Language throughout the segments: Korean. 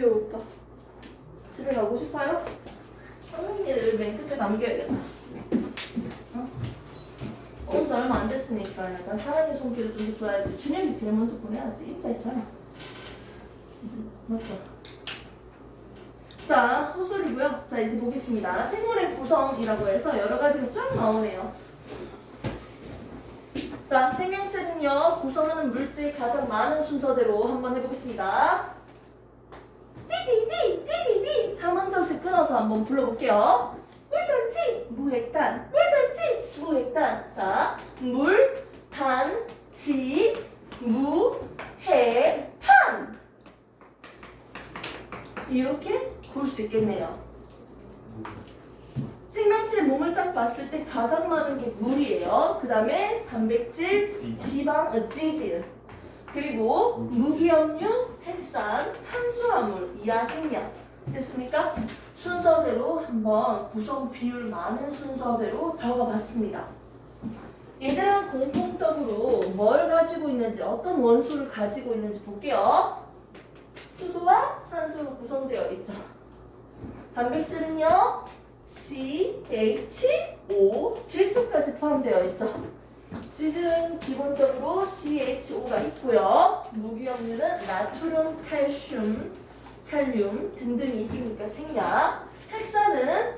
오빠. 집에 가고 싶어요? 선생님을 맨 끝에 남겨야겠다. 어? 온 지 얼마 안 됐으니까 약간 사랑의 손길을 좀 줘야지. 준혁이 제일 먼저 보내야지. 인사했잖아. 맞죠? 자, 헛소리고요. 자, 이제 보겠습니다. 생물의 구성이라고 해서 여러 가지가 쫙 나오네요. 자, 생명체는요, 구성하는 물질 가장 많은 순서대로 한번 해보겠습니다. 띠디디 3음절씩 끊어서 한번 불러볼게요. 물단지 무액단, 물단지 무액단. 자, 물, 단, 지, 무, 해, 탄. 이렇게 볼 수 있겠네요. 생명체 몸을 딱 봤을 때 가장 많은 게 물이에요. 그 다음에 단백질, 지방, 지질. 그리고 무기염류, 핵산, 탄수화물, 이하생량. 됐습니까? 순서대로 한번 구성 비율 많은 순서대로 적어봤습니다. 얘들은 공통적으로 뭘 가지고 있는지, 어떤 원소를 가지고 있는지 볼게요. 수소와 산소로 구성되어 있죠. 단백질은요, CHO, 질소까지 포함되어 있죠. 지질은 기본적으로 CHO가 있고요. 무기염류는 나트륨, 칼륨 등등이 있으니까 생략. 핵산은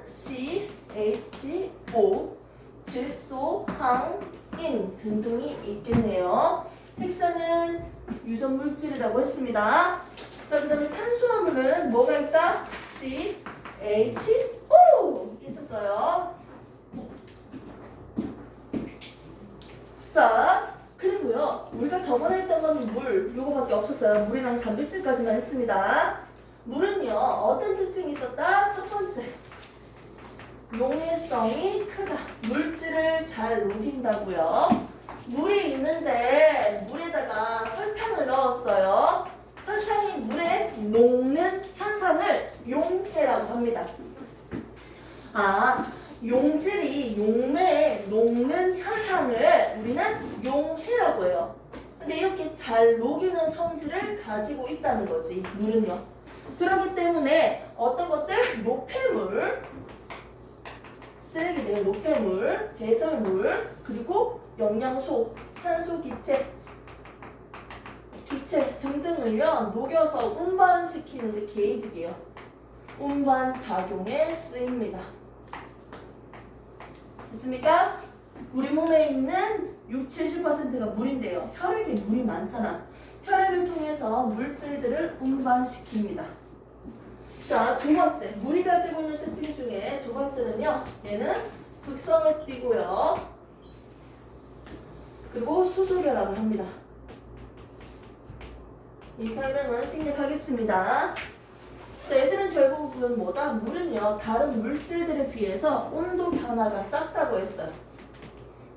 CHO, 질소, 항, 인 등등이 있겠네요. 핵산은 유전물질이라고 했습니다. 자, 그 다음에 탄수화물은 뭐가 있다? CHO 있었어요. 자, 그리고요, 우리가 저번에 했던 건 물, 요거밖에 없었어요. 물이랑 단백질까지만 했습니다. 물은요, 어떤 특징이 있었다? 첫 번째, 용해성이 크다. 물질을 잘 녹인다고요. 물이 있는데 물에다가 설탕을 넣었어요. 설탕이 물에 녹는 현상을 용해라고 합니다. 아, 용질이 용매에 녹는 현상을 우리는 용해라고 해요. 근데 이렇게 잘 녹이는 성질을 가지고 있다는 거지, 물은요. 그렇기 때문에 어떤 것들, 노폐물, 쓰레기들, 노폐물, 배설물, 그리고 영양소, 산소 기체 등등을요, 녹여서 운반시키는 데 개이득이에요. 운반 작용에 쓰입니다. 됐습니까? 우리 몸에 있는 60-70%가 물인데요. 혈액에 물이 많잖아. 혈액을 통해서 물질들을 운반시킵니다. 자, 두 번째. 물이 가지고 있는 특징 중에 두 번째는요. 얘는 극성을 띠고요. 그리고 수소결합을 합니다. 이 설명은 생략하겠습니다. 자, 얘들은 결국은 뭐다? 물은요, 다른 물질들에 비해서 온도 변화가 작다고 했어요.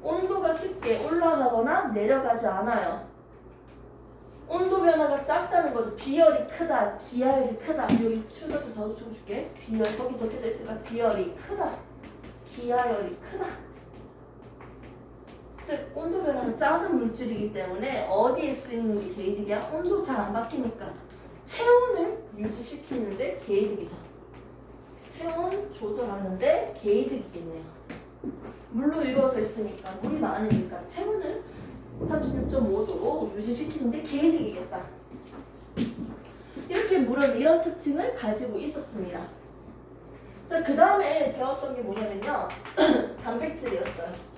온도가 쉽게 올라가거나 내려가지 않아요. 온도 변화가 작다는 거죠. 비열이 크다, 기하열이 크다. 여기 표도 좀 적어줄게. 비열, 거기 적혀져 있으니까 비열이 크다, 기하열이 크다. 즉, 온도 변화가 작은 물질이기 때문에 어디에 쓰이는 게 개이득이야? 온도 잘 안 바뀌니까 체온을 유지시키는데 개이득이죠. 체온 조절하는데 개이득이겠네요. 물로 이루어져 있으니까, 물이 많으니까 체온을 36.5도로 유지시키는데 개이득이겠다. 이렇게 물은 이런 특징을 가지고 있었습니다. 자, 그 다음에 배웠던 게 뭐냐면요. 단백질이었어요.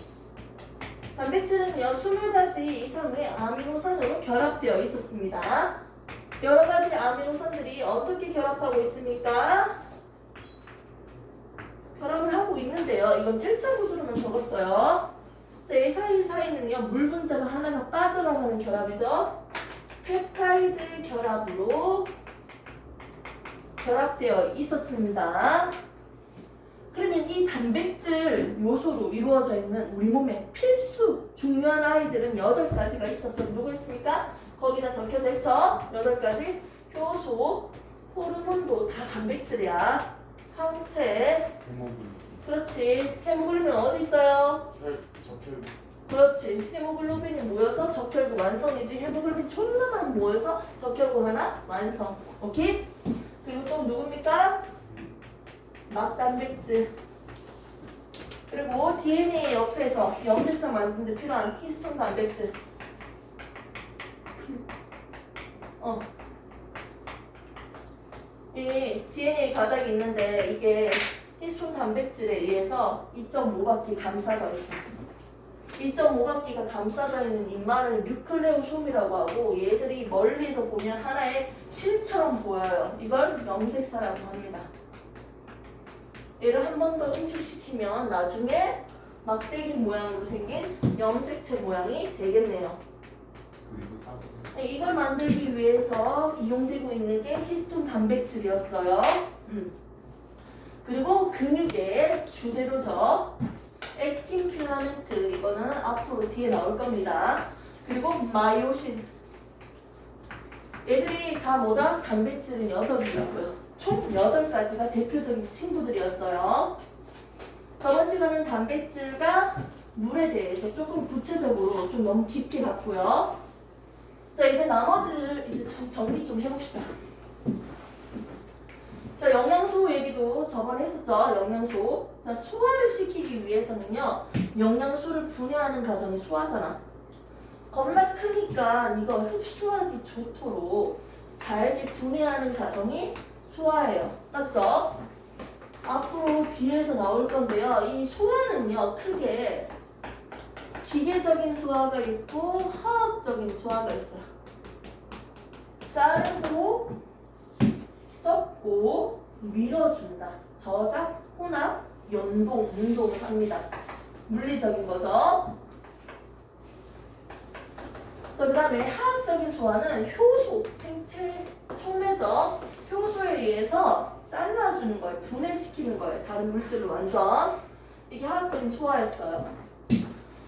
단백질은요, 20가지 이상의 아미노산으로 결합되어 있었습니다. 여러 가지 아미노산들이 어떻게 결합하고 있습니까? 결합을 하고 있는데요. 이건 1차 구조로만 적었어요. 자, 이 사이사이는요, 물 분자가 하나가 빠져나가는 결합이죠. 펩타이드 결합으로 결합되어 있었습니다. 그러면 이 단백질 요소로 이루어져 있는 우리 몸의 필수 중요한 아이들은 8가지가 있었어. 누구 있습니까? 거기다 적혀져 있죠? 8가지. 효소, 호르몬도 다 단백질이야. 항체. 해먹은 그렇지. 헤모글로빈 어디 있어요? 적혈 그렇지. 헤모글로빈이 모여서 적혈구 완성이지. 헤모글로빈 존나만 모여서 적혈구 하나 완성. 오케이? 그리고 또 누굽니까? 막단백질. 그리고 DNA 옆에서 염색성 만드는 데 필요한 히스톤 단백질. 이 DNA 가닥이 있는데 이게 히스톤 단백질에 의해서 2.5바퀴 감싸져 있어. 2.5바퀴가 감싸져 있는 잇마를 뉴클레오솜이라고 하고 얘들이 멀리서 보면 하나의 실처럼 보여요. 이걸 염색사라고 합니다. 얘를 한 번 더 응축시키면 나중에 막대기 모양으로 생긴 염색체 모양이 되겠네요. 이걸 만들기 위해서 이용되고 있는 게 히스톤 단백질이었어요. 그리고 근육의 주재료죠. 액틴 필라멘트, 이거는 앞으로 뒤에 나올 겁니다. 그리고 마이오신. 얘들이 다 뭐다? 단백질은 6이라고요. 총 8가지가 대표적인 친구들이었어요. 저번 시간은 단백질과 물에 대해서 조금 구체적으로 좀 너무 깊게 봤고요. 자, 이제 나머지를 이제 정리 좀 해봅시다. 자, 영양소 얘기도 저번에 했었죠. 영양소. 자, 소화를 시키기 위해서는요, 영양소를 분해하는 과정이 소화잖아. 겁나 크니까 이걸 흡수하기 좋도록 잘게 분해하는 과정이 소화예요. 맞죠? 앞으로 뒤에서 나올 건데요. 이 소화는요, 크게 기계적인 소화가 있고 화학적인 소화가 있어요. 자르고 섞고 밀어준다. 저작, 혼합, 연동, 운동을 합니다. 물리적인 거죠. 그 다음에 화학적인 소화는 효소, 생체 촉매죠. 효소에 의해서 잘라주는 거예요. 분해시키는 거예요. 다른 물질을 완전. 이게 화학적인 소화였어요.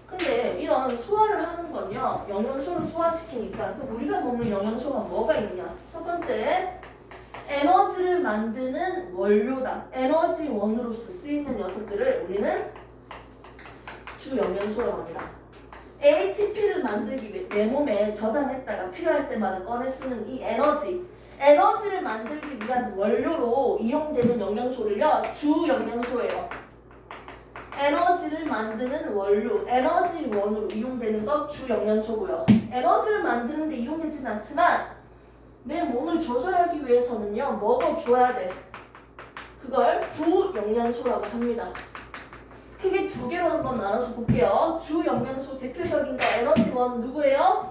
근데 이런 소화를 하는 건요, 영양소를 소화시키니까 우리가 먹는 영양소가 뭐가 있냐? 첫 번째, 에너지를 만드는 원료다. 에너지원으로서 쓰이는 녀석들을 우리는 주 영양소라고 합니다. ATP를 만들기 위해 내 몸에 저장했다가 필요할 때마다 꺼내 쓰는 이 에너지를 만들기 위한 원료로 이용되는 영양소를요, 주 영양소예요. 에너지를 만드는 원료, 에너지원으로 이용되는 것 주 영양소고요. 에너지를 만드는 데 이용되지는 않지만 내 몸을 조절하기 위해서는요, 먹어줘야 돼. 그걸 부영양소라고 합니다. 크게 2개로 한번 나눠서 볼게요. 주 영양소 대표적인 거 에너지원 누구예요?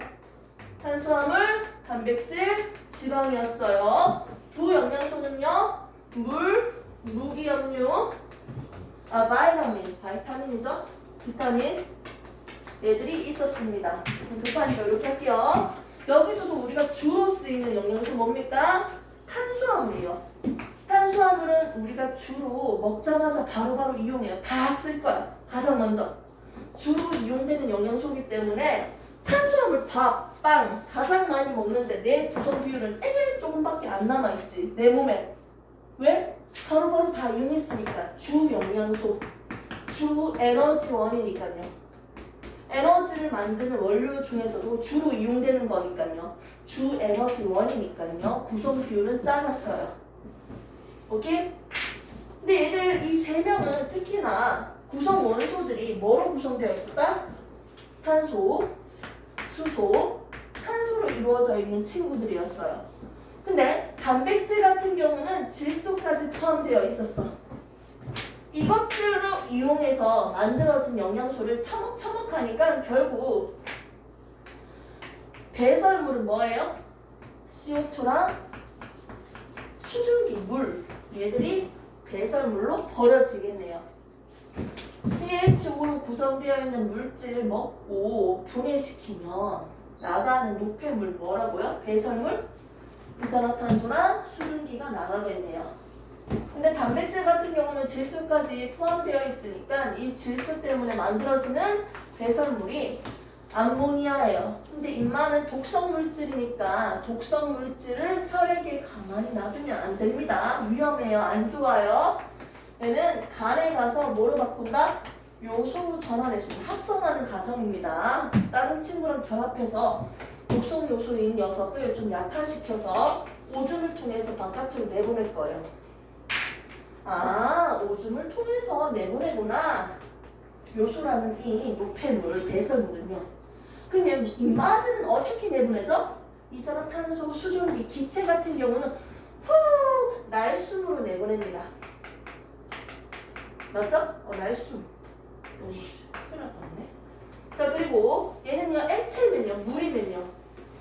탄수화물, 단백질, 지방이었어요. 부영양소는요, 물, 무기염류, 바이타민이죠. 비타민 얘들이 있었습니다. 급하니까 이렇게 할게요. 여기서도 우리가 주로 쓰이는 영양소 뭡니까? 탄수화물이에요. 탄수화물은 우리가 주로 먹자마자 바로바로 이용해요. 다 쓸 거야. 가장 먼저. 주로 이용되는 영양소이기 때문에 탄수화물, 밥, 빵 가장 많이 먹는데 내 구성 비율은 조금밖에 안 남아있지. 내 몸에. 왜? 바로바로 다 이용했으니까. 주 영양소. 주 에너지원이니까요. 에너지를 만드는 원료 중에서도 주로 이용되는 거니까요. 주 에너지원이니까요. 구성 비율은 작았어요. 오케이? 근데 얘들 이 3명은 특히나 구성 원소들이 뭐로 구성되어 있었다? 탄소, 수소, 산소로 이루어져 있는 친구들이었어요. 근데 단백질 같은 경우는 질소까지 포함되어 있었어. 이것들을 이용해서 만들어진 영양소를 처먹하니까 결국 배설물은 뭐예요? CO2랑 수증기, 물 얘들이 배설물로 버려지겠네요. CHO로 구성되어 있는 물질을 먹고 분해시키면 나가는 노폐물 뭐라고요? 배설물? 이산화탄소랑 수증기가 나가겠네요. 근데 단백질 같은 경우는 질소까지 포함되어 있으니까 이 질소 때문에 만들어지는 배설물이 암모니아예요. 근데 잇마는 독성 물질이니까 독성 물질을 혈액에 가만히 놔두면 안 됩니다. 위험해요. 안 좋아요. 얘는 간에 가서 뭐로 바꾼다? 요소로 전환해주는 합성하는 과정입니다. 다른 친구랑 결합해서 독성 요소인 녀석을 좀 약화시켜서 오줌을 통해서 바깥으로 내보낼 거예요. 아, 오줌을 통해서 내보내구나. 요소라는 이 노폐물, 배설물은요. 그러면 이 마들은 어떻게 내보내죠? 이산화탄소, 수증기, 기체 같은 경우는 날숨으로 내보냅니다. 맞죠? 날숨. 큰일 날 뻔했네. 자, 그리고 얘는요, 액체면요, 물이면요,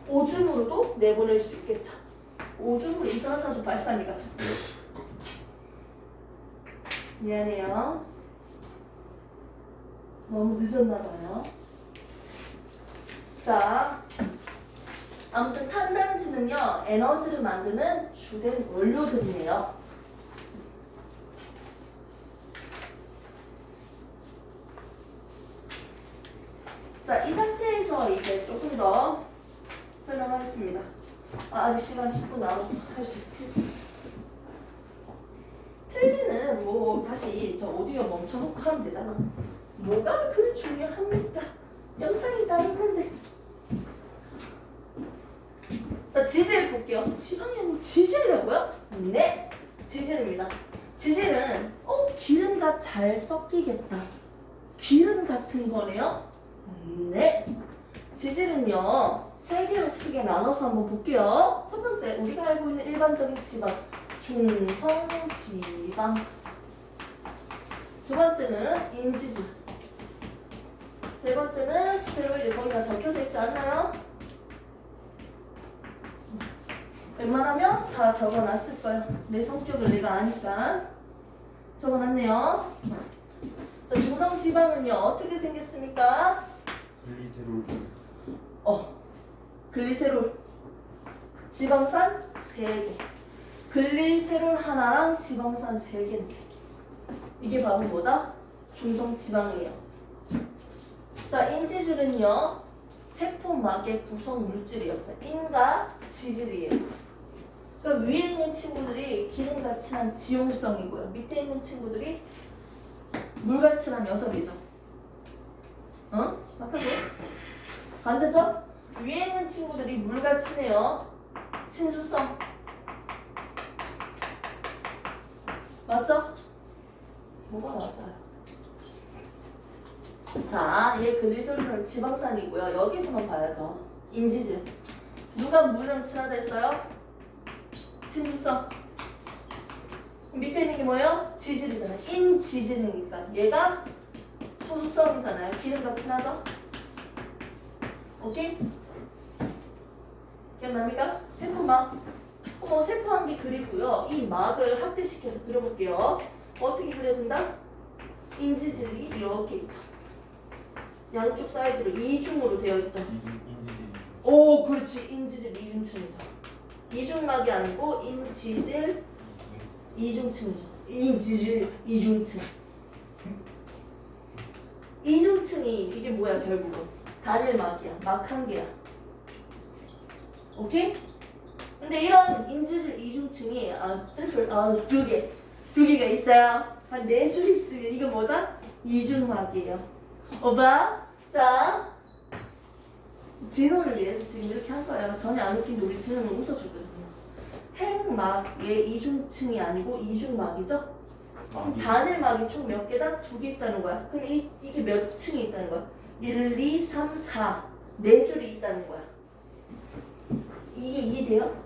오줌으로도 내보낼 수 있겠죠. 오줌으로 이산화탄소 발산이가. 미안해요. 너무 늦었나봐요. 자, 아무튼 탄단지는요, 에너지를 만드는 주된 원료들이에요. 자, 이 상태에서 이제 조금 더 설명하겠습니다. 아직 시간 10분 남았어. 할 수 있어. 필기는 뭐 다시 저 오디오 멈춰놓고 하면 되잖아. 뭐가 그리 중요합니까? 영상이 다 있는데. 자, 지질 볼게요. 지방이 지질이라고요? 네, 지질입니다. 지질은 기름과 잘 섞이겠다. 기름 같은 거네요? 네. 지질은요, 세 개로 크게 나눠서 한번 볼게요. 첫 번째, 우리가 알고 있는 일반적인 지방, 중성지방. 두 번째는 인지질. 세 번째는 스테로이드. 거기 다 적혀져 있지 않나요? 웬만하면 다 적어놨을 거예요. 내 성격을 내가 아니까. 적어놨네요. 자, 중성지방은요, 어떻게 생겼습니까? 글리세롤. 글리세롤. 지방산 3개. 글리세롤 하나랑 지방산 3개인데. 이게 바로 뭐다? 중성지방이에요. 자, 인지질은요, 세포막의 구성 물질이었어요. 인과 지질이에요. 그러니까 위에 있는 친구들이 기름과 친한 지용성이고요. 밑에 있는 친구들이 물과 친한 녀석이죠. 맞아요? 반대죠? 위에 있는 친구들이 물과 친해요. 친수성. 맞죠? 뭐가 맞아요? 자, 얘 글리세롤은 지방산이고요. 여기서만 봐야죠. 인지질. 누가 물이랑 친하다 했어요? 친수성. 밑에 있는 게 뭐예요? 지질이잖아요. 인지질이니까. 얘가 소수성이잖아요. 기름과 친하죠? 오케이? 기억납니까? 세포막. 세포 한 개 그리고요. 이 막을 확대시켜서 그려볼게요. 어떻게 그려진다? 인지질이 이렇게 있죠. 양쪽 사이드로 이중으로 되어 있죠. 인지질. 오, 그렇지. 인지질 이중층이죠. 이중막이 아니고 인지질 이중층이죠. 인지질 이중층. 이중층이 이게 뭐야 결국은? 단일막이야. 막 한 개야. 오케이? 근데 이런 인지질 이중층이 두 개가 있어요. 한 4줄 있으면 이거 뭐다? 이중막이에요. 봐. 자, 진호를 위해서 지금 이렇게 한 거예요. 전혀 안 웃긴데 우리 진호는 웃어주거든요. 핵막의 이중층이 아니고 이중막이죠? 단일막이 총 몇 개다? 2개 있다는 거야. 그럼 이게 몇 층이 있다는 거야? 1, 2, 3, 4. 4줄이 있다는 거야. 이게 이해돼요?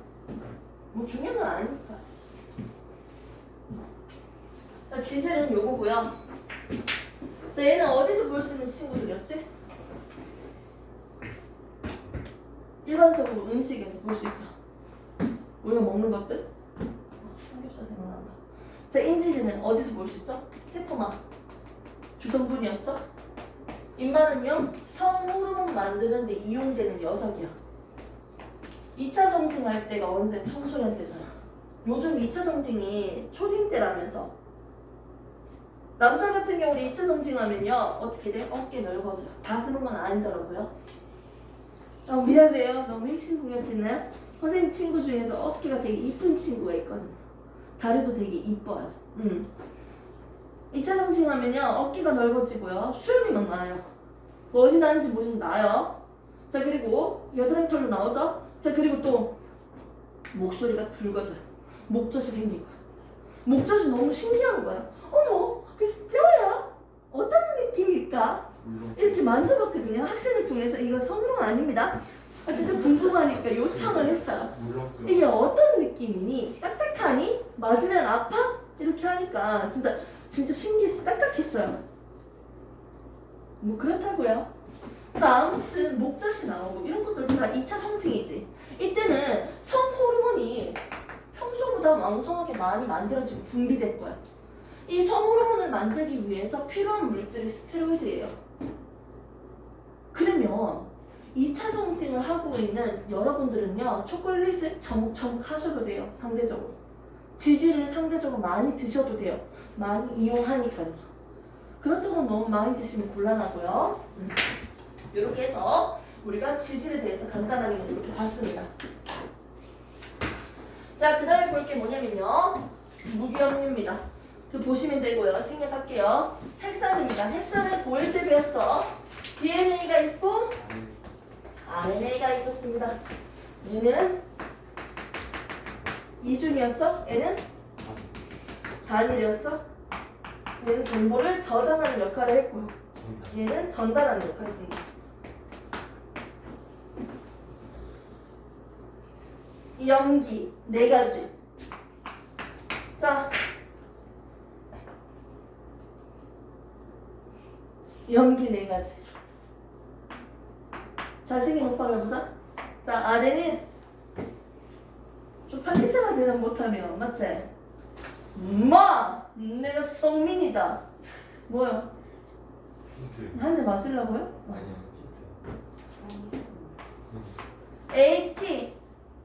뭐 중요한 건 아니니까. 지질은 요거고요. 자, 얘는 어디서 볼 수 있는 친구들이었지? 일반적으로 음식에서 볼 수 있죠. 우리가 먹는 것들. 삼겹살 생각난다. 자, 인지질은 어디서 볼 수 있죠? 세포막. 주성분이었죠? 인마는요, 성호르몬 만드는 데 이용되는 녀석이야. 2차 성징할 때가 언제? 청소년 때잖아. 요즘 2차 성징이 초딩 때라면서. 남자 같은 경우는 2차 성징하면요, 어떻게 돼? 어깨 넓어져요. 다 그런 건 아니더라고요. 미안해요. 너무 핵심 공략했나요? 선생님 친구 중에서 어깨가 되게 이쁜 친구가 있거든요. 다리도 되게 이뻐요. 2차 성징하면요, 어깨가 넓어지고요. 수염이 막 나요. 어디 나는지 모르면 나요. 자, 그리고 여드름 털로 나오죠? 자, 그리고 또 목소리가 굵어져요. 목젖이 생긴 거야. 목젖이 너무 신기한 거야. 어머, 그게 뼈야? 어떤 느낌일까? 이렇게 만져봤거든요. 학생을 통해서. 이거 성희롱 아닙니다. 진짜 궁금하니까 요청을 했어요. 물렁뼈. 이게 어떤 느낌이니? 딱딱하니? 맞으면 아파? 이렇게 하니까 진짜 신기했어. 딱딱했어요. 뭐 그렇다고요. 자, 아무튼 목젖이 나오고 이런 것들도 다 2차 성징이지. 이때는 성호르몬이 평소보다 왕성하게 많이 만들어지고 분비될 거야. 이 성호르몬을 만들기 위해서 필요한 물질이 스테로이드예요. 그러면 2차 성징을 하고 있는 여러분들은요, 초콜릿을 처묵처묵 하셔도 돼요. 상대적으로. 지질을 상대적으로 많이 드셔도 돼요. 많이 이용하니까요. 그렇다고 너무 많이 드시면 곤란하고요. 이렇게 해서 우리가 지질에 대해서 간단하게만 이렇게 봤습니다. 자, 그 다음에 볼 게 뭐냐면요, 무기염류입니다. 그 보시면 되고요. 생략할게요. 핵산입니다. 핵산을 고일 때 배웠죠. DNA가 있고 RNA가 있었습니다. 얘는 이중이었죠. 얘는 단일이었죠. 얘는 정보를 저장하는 역할을 했고요. 얘는 전달하는 역할을 했습니다. 염기 4가지. 자, 염기 4가지. 잘생긴 오빠가 보자. 자, 아래는 좀 팔리자가 대답 못하면 맞지? 엄마! 내가 성민이다. 뭐야? 힌트. 한 대 맞으려고요? 아니야, 힌트. AT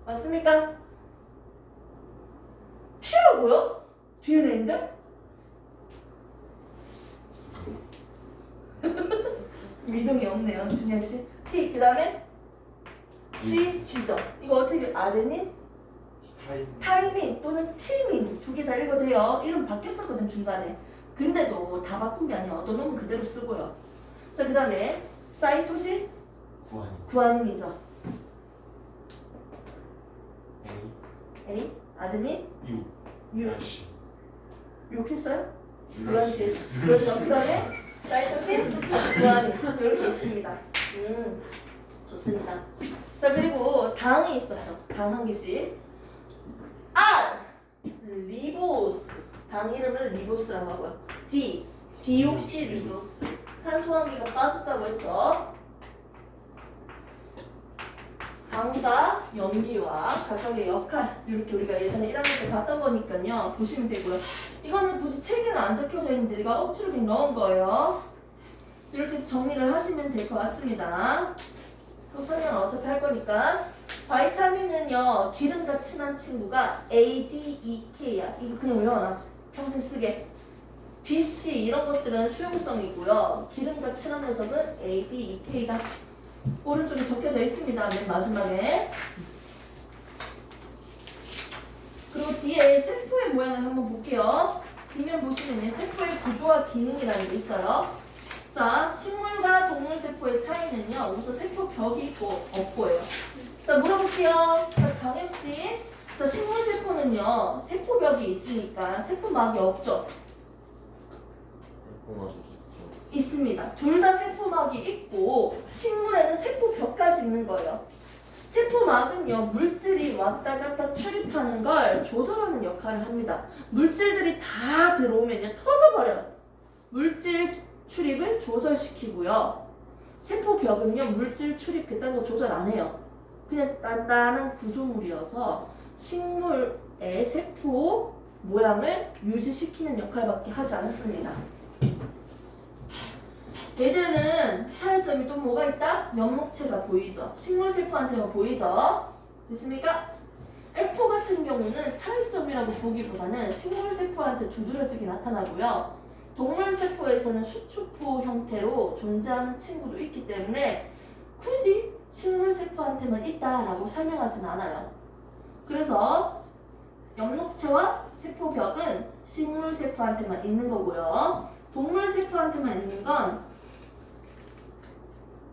맞습니까? T라고요? DNA인데? 미동이 없네요, 준현씨. T, 그 다음에 C, G죠. 이거 어떻게 아데닌, 타이민 또는 티민 2개 다 읽어도 돼요. 이름 바뀌었었거든, 중간에. 근데도 다 바꾼 게 아니야. 어떤 놈은 그대로 쓰고요. 자, 그 다음에 사이토신, 구아닌이죠. A, 아데닌, U. 욕했어요? 유라시. 그렇죠. 그 다음에 사이토신, 구아닌 이렇게 있습니다. 좋습니다. 자, 그리고 당이 있었죠. 당 한 개씩. R, 리보스. 당 이름을 리보스라고 하고요. D, 디옥시리보스. 산소 한 개가 빠졌다고 했죠. 당과 염기와 각각의 역할, 이렇게 우리가 예전에 1학년 때 봤던 거니까요. 보시면 되고요. 이거는 굳이 책에는 안 적혀져 있는데 내가 억지로 그냥 넣은 거예요. 이렇게 해서 정리를 하시면 될 것 같습니다. 또 설명을 어차피 할 거니까. 바이타민은요, 기름과 친한 친구가 A, D, E, K야. 이거 그냥 외워놔. 평생 쓰게. B, C 이런 것들은 수용성이고요. 기름과 친한 녀석은 A, D, E, K다. 오른쪽에 적혀져 있습니다. 맨 마지막에. 그리고 뒤에 세포의 모양을 한번 볼게요. 뒷면 보시면 세포의 구조와 기능이라는 게 있어요. 자, 식물과 동물 세포의 차이는요. 우선 세포 벽이 있고 없고예요. 자, 물어볼게요. 자, 강혜씨. 자, 식물 세포는요. 세포 벽이 있으니까 세포막이 없죠? 있습니다. 둘 다 세포막이 있고 식물에는 세포벽까지 있는 거예요. 세포막은요, 물질이 왔다 갔다 출입하는 걸 조절하는 역할을 합니다. 물질들이 다 들어오면요, 터져버려요. 물질 출입을 조절시키고요. 세포벽은요, 물질 출입 그딴 거 조절 안 해요. 그냥 단단한 구조물이어서 식물의 세포 모양을 유지시키는 역할밖에 하지 않습니다. 얘들은 차이점이 또 뭐가 있다? 면목체가 보이죠? 식물 세포한테만 보이죠? 됐습니까? F 같은 경우는 차이점이라고 보기보다는 식물 세포한테 두드러지게 나타나고요. 동물 세포에서는 수축포 형태로 존재하는 친구도 있기 때문에 굳이 식물 세포한테만 있다라고 설명하진 않아요. 그래서 엽록체와 세포벽은 식물 세포한테만 있는 거고요. 동물 세포한테만 있는 건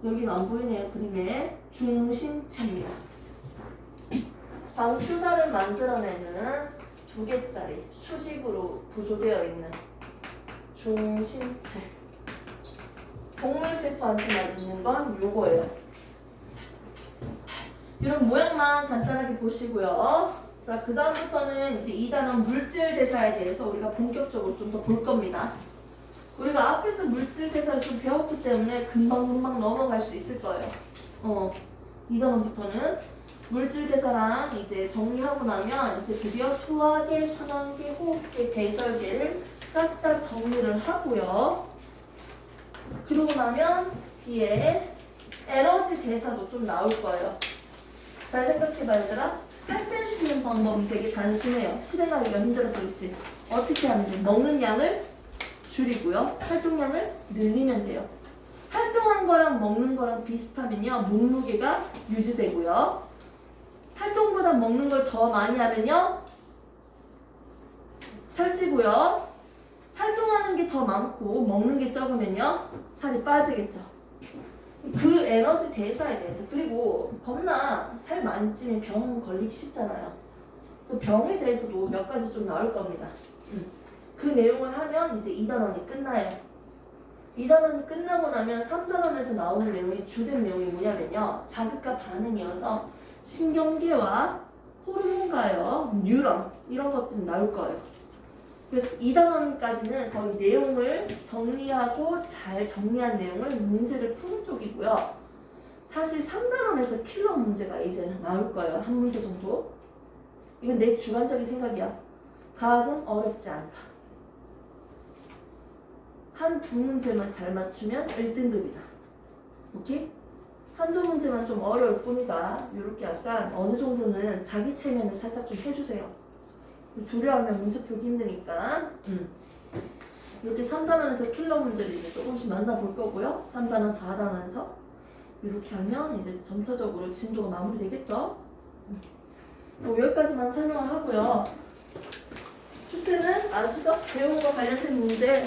여기는 안 보이네요. 그림에 중심체입니다. 방추사를 만들어내는 2개짜리 수직으로 구조되어 있는 중심체. 동물 세포한테만 있는 건 요거예요. 이런 모양만 간단하게 보시고요. 자, 그 다음부터는 이제 2단원 물질 대사에 대해서 우리가 본격적으로 좀 더 볼 겁니다. 우리가 앞에서 물질 대사를 좀 배웠기 때문에 금방 넘어갈 수 있을 거예요. 2단원부터는 물질 대사랑 이제 정리하고 나면 이제 드디어 수화계, 순환계, 호흡계, 배설계를 싹 다 정리를 하고요. 그러고 나면 뒤에 에너지 대사도 좀 나올 거예요. 잘 생각해봐 얘들아. 살 뺄 수 있는 방법은 되게 단순해요. 실행하기가 힘들어서 그렇지. 어떻게 하면 돼? 먹는 양을 줄이고요. 활동량을 늘리면 돼요. 활동한 거랑 먹는 거랑 비슷하면요. 몸무게가 유지되고요. 활동보다 먹는 걸 더 많이 하면요. 살찌고요. 활동하는 게 더 많고 먹는 게 적으면요. 살이 빠지겠죠. 그 에너지 대사에 대해서 그리고 겁나 살 많이 찌면 병 걸리기 쉽잖아요. 그 병에 대해서도 몇 가지 좀 나올 겁니다. 그 내용을 하면 이제 2단원이 끝나요. 2단원이 끝나고 나면 3단원에서 나오는 내용이 주된 내용이 뭐냐면요. 자극과 반응이어서 신경계와 호르몬과요, 뉴런 이런 것들이 나올 거예요. 그래서 2단원까지는 거의 내용을 정리하고 잘 정리한 내용을 문제를 푸는 쪽이고요. 사실 3단원에서 킬러 문제가 이제 나올 거예요. 한 문제 정도. 이건 내 주관적인 생각이야. 과학은 어렵지 않다. 한두 문제만 잘 맞추면 1등급이다. 오케이? 한두 문제만 좀 어려울 뿐이다. 이렇게 약간 어느 정도는 자기 체면을 살짝 좀 해주세요. 두려워하면 문제 풀기 힘드니까. 이렇게 3단원에서 킬러 문제를 이제 조금씩 만나볼 거고요. 3단원, 4단원에서 이렇게 하면 이제 전체적으로 진도가 마무리되겠죠. 여기까지만 설명을 하고요. 출제는 아시죠? 배운 거 관련된 문제